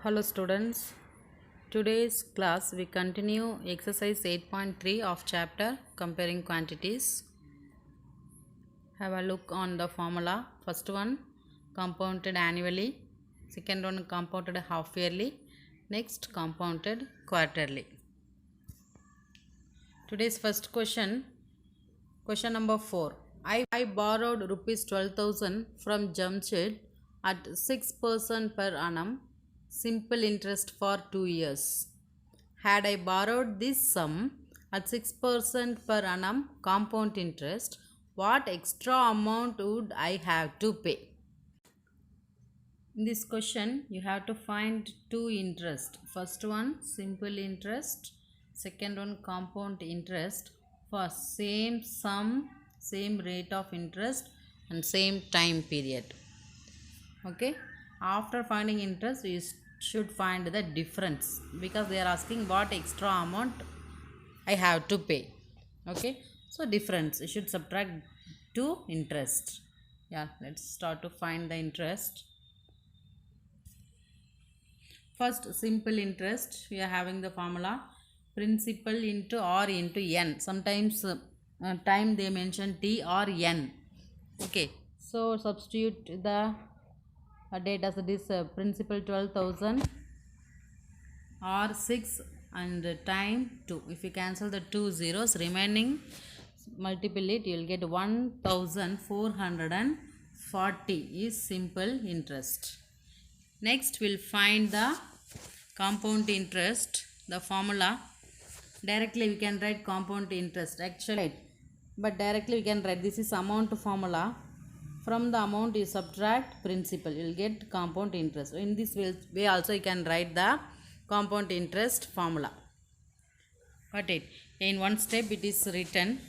Hello students, today's class we continue exercise 8.3 of chapter comparing quantities. Have a look on the formula. First one compounded annually, second one compounded half yearly, next compounded quarterly. Today's first question number 4. I borrowed rupees 12,000 from Jamshed at 6% per annum, simple interest for 2 years. Had I borrowed this sum at 6% per annum compound interest, what extra amount would I have to pay? In this question, you have to find two interest. First one simple interest, second one compound interest for same sum, same rate of interest and same time period. Okay, after finding interest you should find the difference because they are asking what extra amount I have to pay. Okay, so difference you should subtract to interest. Yeah, let's start to find the interest. First simple interest, we are having the formula principal into r into n. Sometimes time they mention t or n. Okay, so substitute the date as this principal 12,000 or 6 and time 2. If you cancel the 2 zeros remaining, multiply it, you will get 1440 is simple interest. Next we'll find the compound interest. The formula directly we can write compound interest actually, but directly we can write this is amount formula. From the amount you subtract principal, you will get compound interest. In this way also you can write the compound interest formula. Got it? In one step it is written.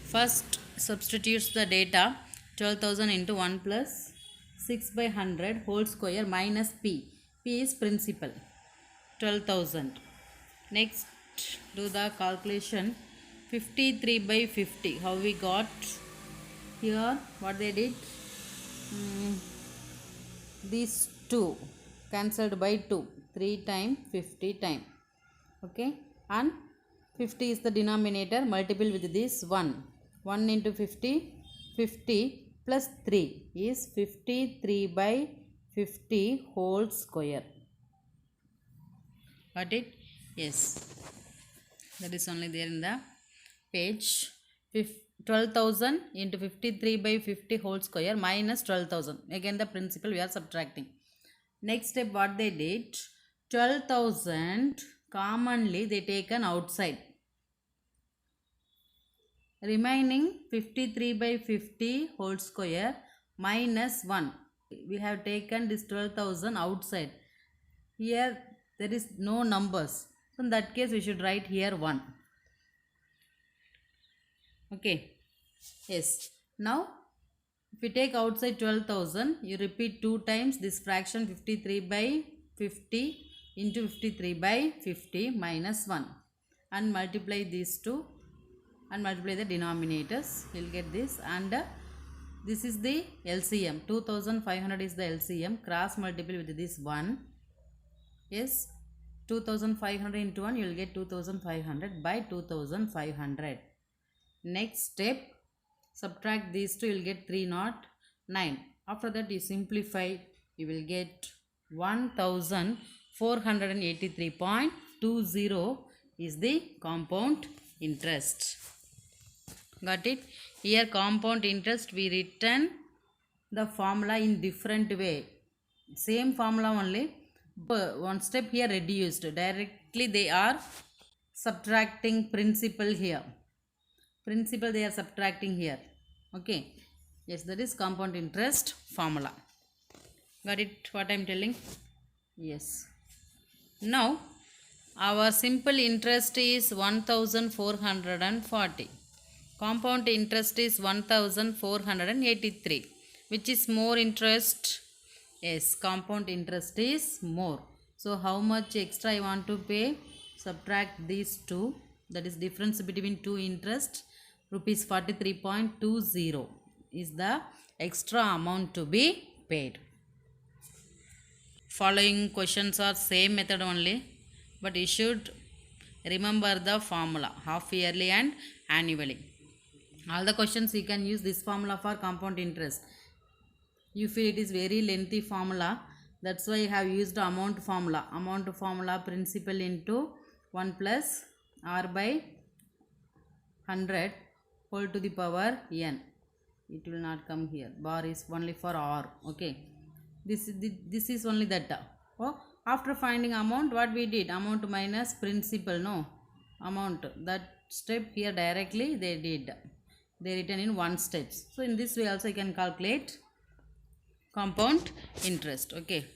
First substitutes the data 12,000 into 1 plus 6 by 100 whole square minus p. P is principal 12,000. Next do the calculation 53 by 50. How we got? Here what they did, these 2 cancelled by 2, 3 time 50 time. Okay, and 50 is the denominator, multiple with this 1 into 50, 50 plus 3 is 53 by 50 whole square. Got it? Yes, that is only there in the page. 12,000 into 53 by 50 whole square minus 12,000. Again the principal we are subtracting. Next step what they did, 12,000 commonly they taken outside. Remaining 53 by 50 whole square minus 1. We have taken this 12,000 outside. Here there is no numbers. So in that case we should write here 1. Okay. Yes. Now if you take outside 12,000, you repeat 2 times this fraction 53 by 50 into 53 by 50 minus 1 and multiply these two and multiply the denominators. You will get this, and this is the LCM. 2500 is the LCM. Cross multiply with this 1. Yes, 2500 into 1 you will get 2500 by 2500. Next step, subtract these two, you will get 309. After that you simplify, you will get 1483.20 is the compound interest. Got it? Here compound interest we written the formula in different way. Same formula only, but one step here reduced. Directly they are subtracting principal here. Principal they are subtracting here. Okay. Yes, that is compound interest formula. Got it what I am telling? Yes. Now our simple interest is 1440. Compound interest is 1483. Which is more interest? Yes, compound interest is more. So how much extra I want to pay? Subtract these two. That is difference between two interest. Rupees 43.20 is the extra amount to be paid. following questions are same method only, but you should remember the formula half yearly and annually. All the questions you can use this formula for compound interest. You feel it is very lengthy formula, that's why I have used amount formula principal into 1 plus r by 100 whole to the power n. It will not come here, bar is only for r. Okay, this is only that. Oh, after finding amount, what we did, amount minus principal, no amount, that step here directly they did, they written in one steps. So in this way also you can calculate compound interest. Okay,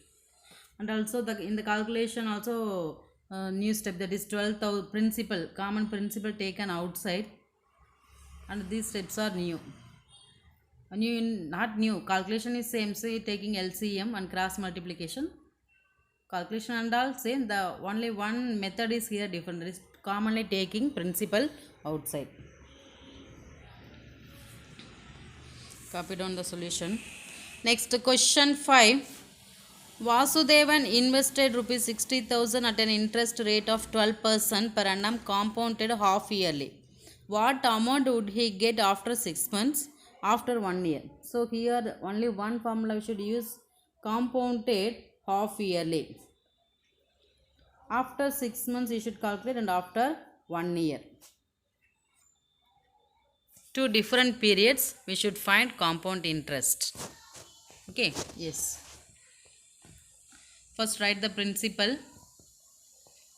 and also in the calculation also new step, that is 12,000 principal, common principal taken outside, and these steps are new. Not new, calculation is same, say taking LCM and cross multiplication, calculation and all same, the only one method is here different, that is commonly taking principal outside. Copy down the solution. Next, question 5. Vasudevan invested rupees 60,000 at an interest rate of 12% per annum compounded half yearly. What amount would he get after 6 months, after 1 year? So here only one formula we should use, compounded half yearly. After 6 months you should calculate, and after 1 year. Two different periods we should find compound interest. Okay, yes. First write the principal.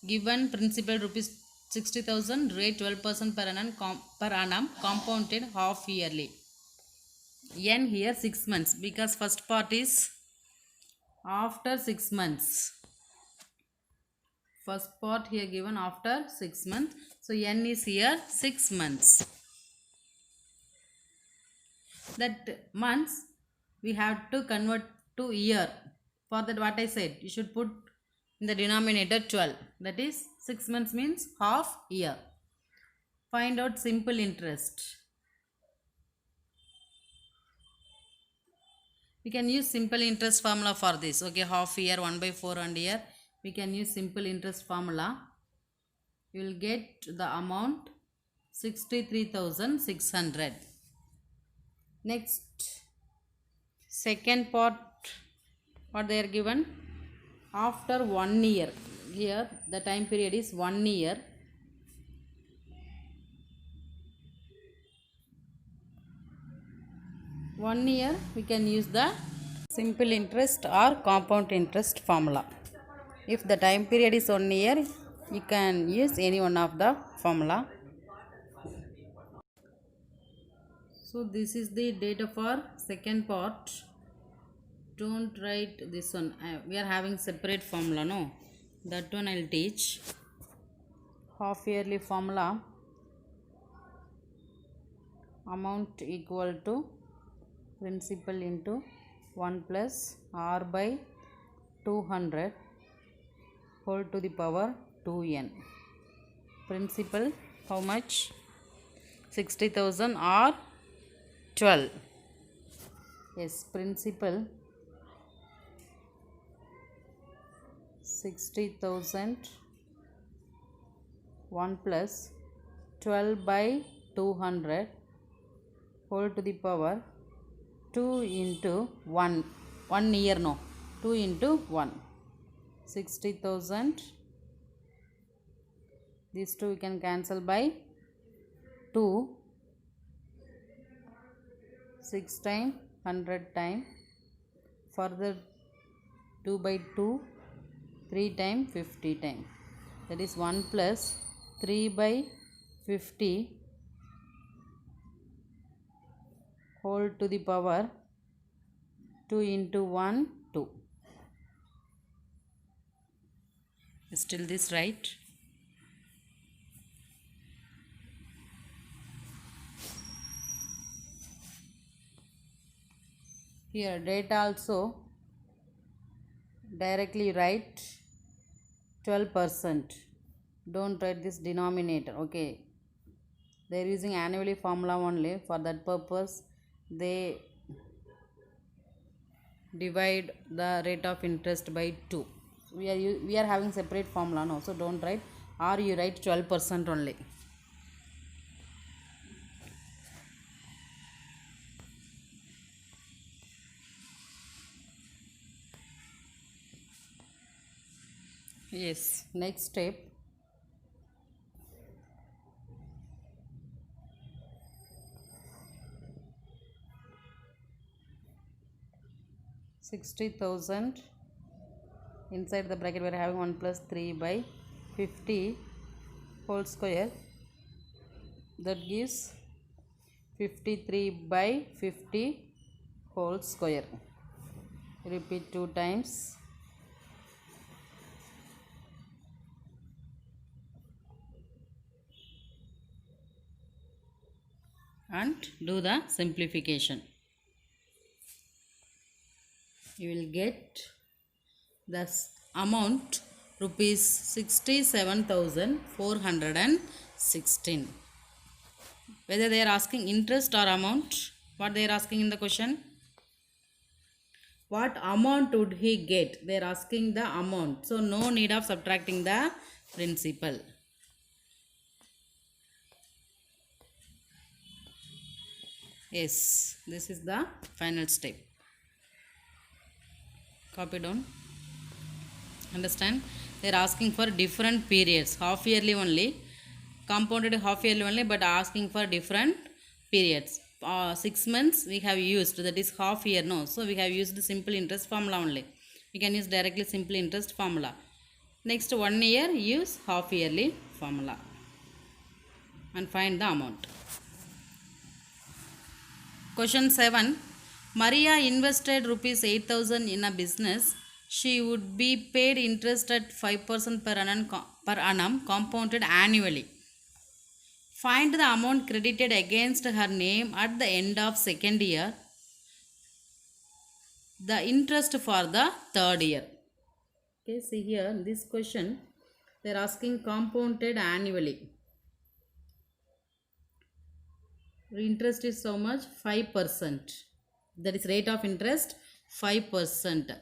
Given principal rupees 60,000, rate 12% per annum compounded half yearly. N here 6 months, because first part is after 6 months. First part here given after 6 months. So N is here 6 months. That months we have to convert to year. For that, what I said, you should put in the denominator 12. That is 6 months means half year. Find out simple interest. We can use simple interest formula for this. Okay, half year, 1 by 4 and year. We can use simple interest formula. You will get the amount 63,600. Next, second part, what they are given, after 1 year. Here the time period is 1 year. One year we can use the simple interest or compound interest formula. If the time period is 1 year, you can use any one of the formula. So this is the data for second part. Don't write this one, we are having separate formula, no, that one I will teach. Half yearly formula, amount equal to principal into 1 plus r by 200 whole to the power 2n. Principal how much? 60,000 or 12. Yes, principal 60,000, 1 plus 12 by 200 whole to the power 2 into 1. 1 year, no, 2 into 1. 60,000. These two we can cancel by 2. 6 times 100 times. Further 2 by 2. 3 times 50 times. That is 1 plus 3 by 50 whole to the power 2 into 1, 2. Is still this right? Here data also directly write 12%. Don't write this denominator. Okay, they are using annually formula only. For that purpose they divide the rate of interest by 2. We are having separate formula now, so don't write, or you write 12% only. Yes, next step. $60,000 inside the bracket we are having 1 plus 3 by 50 whole square, that gives 53 by 50 whole square. Repeat 2 times. And do the simplification. You will get this amount rupees 67,416. Whether they are asking interest or amount, what they are asking in the question? What amount would he get? They are asking the amount. So no need of subtracting the principal. Yes, this is the final step. Copy down. Understand? They are asking for different periods. Half yearly only. Compounded half yearly only, but asking for different periods. 6 months we have used, that is half year, no. So we have used the simple interest formula only. We can use directly simple interest formula. Next 1 year, use half yearly formula and find the amount. Question 7. Maria invested rupees 8,000 in a business. She would be paid interest at 5% per annum compounded annually. Find the amount credited against her name at the end of second year. The interest for the third year. Okay, see here in this question they are asking compounded annually. Interest is so much? 5%. That is rate of interest 5%.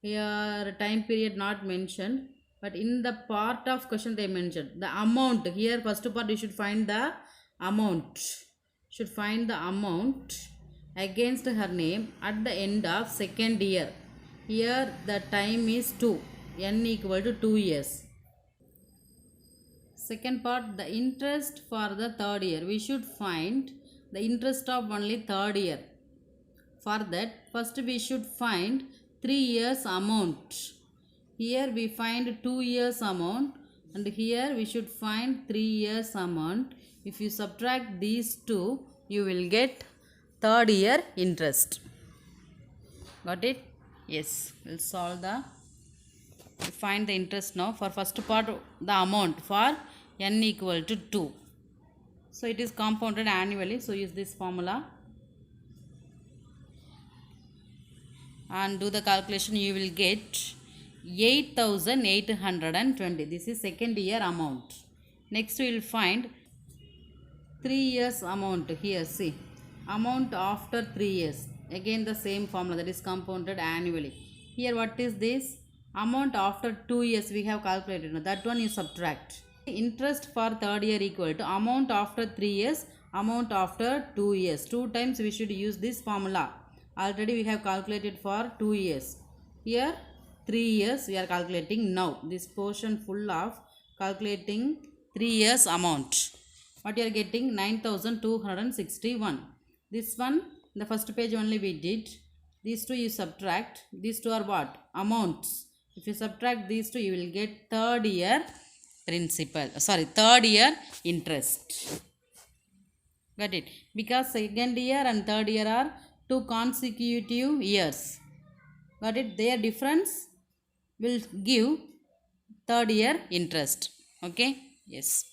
Here time period not mentioned, but in the part of question they mentioned the amount. Here first part you should find the amount. Should find the amount against her name at the end of second year. Here the time is 2. N equal to 2 years. Second part, the interest for the third year. We should find the interest of only third year. For that, first we should find 3 years amount. Here we find 2 years amount, and here we should find 3 years amount. If you subtract these two, you will get third year interest. Got it? Yes. We'll solve the, find the interest now. For first part, the amount for n equal to 2. So it is compounded annually. So use this formula and do the calculation. You will get 8,820. This is second year amount. Next we will find 3 years amount. Here see, amount after 3 years. Again the same formula, that is compounded annually. Here what is this? Amount after 2 years we have calculated. Now that one you subtract. Interest for third year equal to amount after 3 years, amount after 2 years. 2 times we should use this formula. Already we have calculated for 2 years. Here 3 years we are calculating now. This portion full of calculating 3 years amount. What you are getting? 9,261. This one, the first page only we did. These two you subtract. These two are what? Amounts. If you subtract these two, you will get third year principal. Third year interest. Got it? Because second year and third year are 2 consecutive years. Got it? Their difference will give third year interest. Okay? Yes.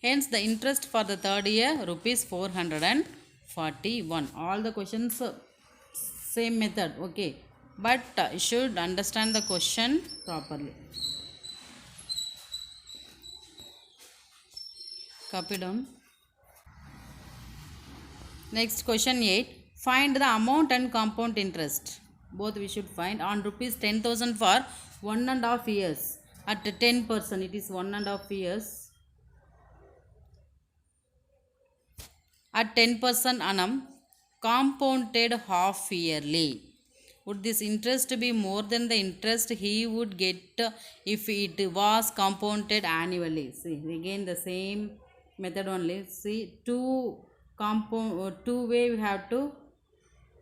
Hence the interest for the third year rupees 441. All the questions same method. Okay. But you should understand the question properly. Copy down. Next question 8. Find the amount and compound interest. Both we should find. On rupees 10,000 for 1.5 years. At 10%, it is 1.5 years. At 10% annum, compounded half yearly. Would this interest be more than the interest he would get if it was compounded annually? See, again the same method only. See, two way we have to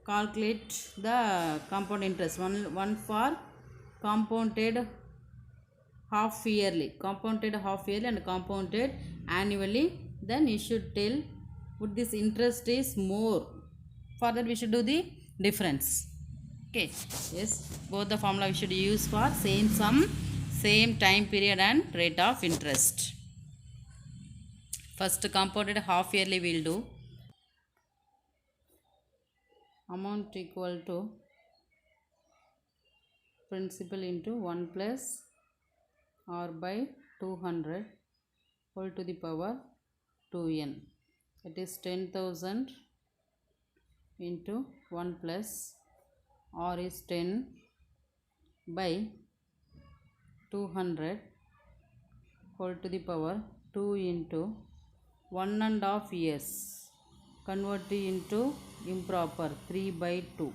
calculate the compound interest. One for compounded half yearly and compounded annually. Then you should tell would this interest is more. For that we should do the difference. Okay, yes, both the formula we should use for same sum, same time period and rate of interest. First compounded half yearly we will do. Amount equal to principal into 1 plus r by 200 whole to the power 2n. It is 10,000 into 1 plus r is 10 by 200 whole to the power 2 into 1.5 years. Convert into improper 3 by 2.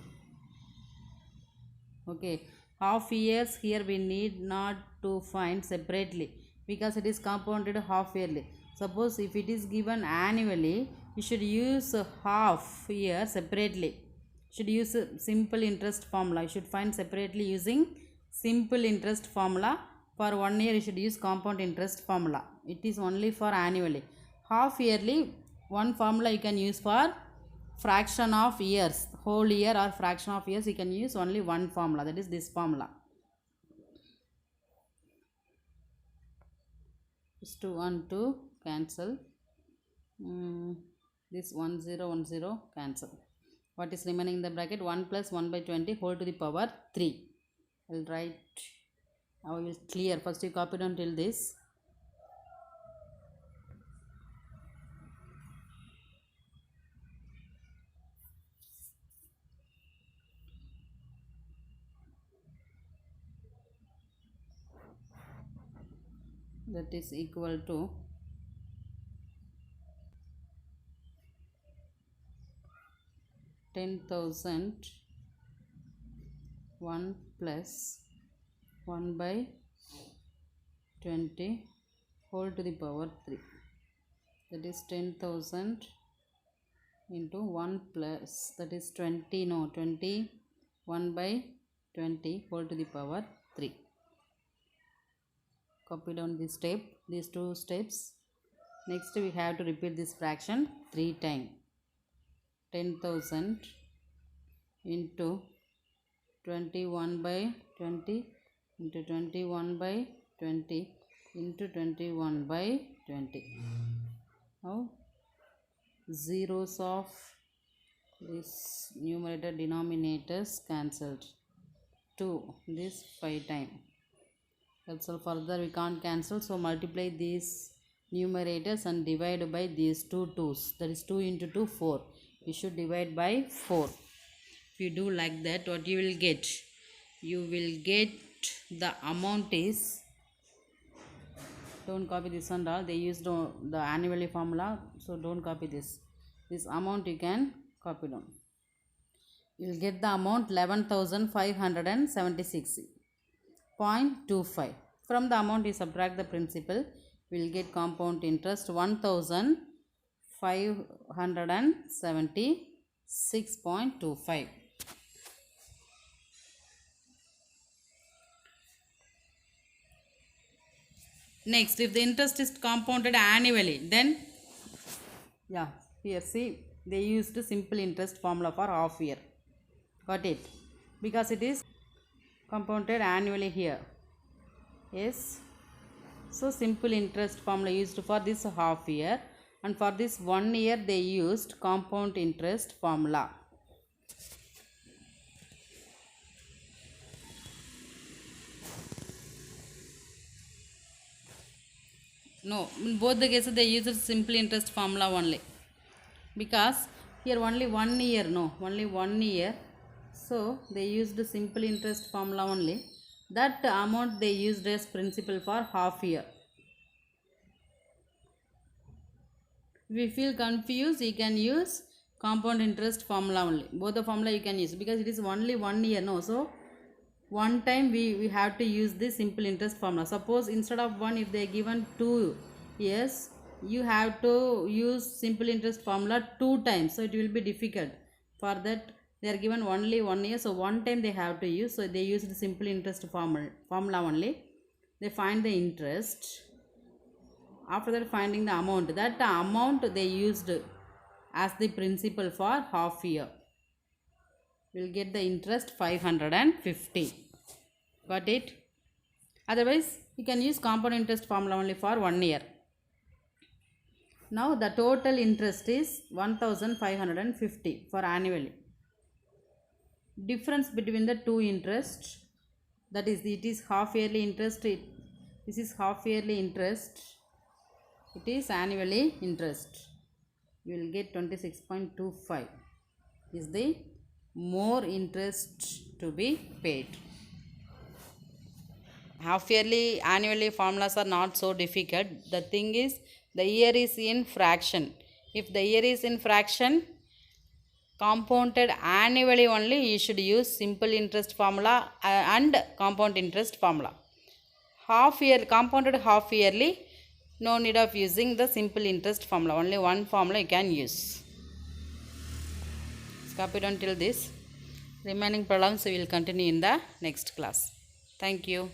Okay, half years here we need not to find separately because it is compounded half yearly. Suppose if it is given annually, you should use half year separately. Should use simple interest formula. You should find separately using simple interest formula. For 1 year you should use compound interest formula. It is only for annually. Half yearly, one formula you can use for fraction of years, whole year or fraction of years. You can use only one formula, that is this formula. This 2 and 2 cancel. This 1 0 1 0 cancel. What is remaining in the bracket? 1 plus 1 by 20 whole to the power 3. I will write. I will clear. First you copy down till this. That is equal to 10,000 1 plus 1 by 20 whole to the power 3. That is 10,000 into 1 plus, that is 20, no, 20 1 by 20 whole to the power 3. Copy down this step, these two steps. Next we have to repeat this fraction 3 times. 10,000 into 21 by 20 into 21 by 20 into 21 by 20. Now zeros of this numerator denominators cancelled. 2 this 5 times. That's all. Further we can't cancel, so multiply these numerators and divide by these two 2's. That is 2 into 2 4. You should divide by 4. If you do like that, what you will get? You will get the amount is, don't copy this and all, they used the annually formula, so don't copy this. This amount you can copy down. You will get the amount 11,576.25. From the amount you subtract the principal, we will get compound interest 1,576.25. Next, if the interest is compounded annually, then yeah, here see they used simple interest formula for half year. Got it? Because it is compounded annually here. Yes, so simple interest formula used for this half year, and for this 1 year they used compound interest formula. No, in both the cases they used simple interest formula only, because Here only 1 year, no, only 1 year. So they used simple interest formula only. That amount they used as principal for half year. If you feel confused, you can use compound interest formula only. Both the formula you can use because it is only 1 year, no. So one time we have to use this simple interest formula. Suppose instead of 1, if they are given 2 years, you have to use simple interest formula 2 times. So it will be difficult. For that they are given only 1 year, so one time they have to use. So they use the simple interest formula only. They find the interest. After that, finding the amount. That amount they used as the principal for half year. We'll get the interest 550. Got it? Otherwise, you can use compound interest formula only for 1 year. Now the total interest is 1550 for annually. Difference between the two interests, that is, it is half yearly interest, this is half yearly interest, it is annually interest. You will get 26.25 is the more interest to be paid. Half yearly, annually formulas are not so difficult. The thing is, the year is in fraction. If the year is in fraction, compounded annually only, you should use simple interest formula and compound interest formula. Half year, compounded half yearly, no need of using the simple interest formula. Only one formula you can use. Copy down till this. Remaining problems we will continue in the next class. Thank you.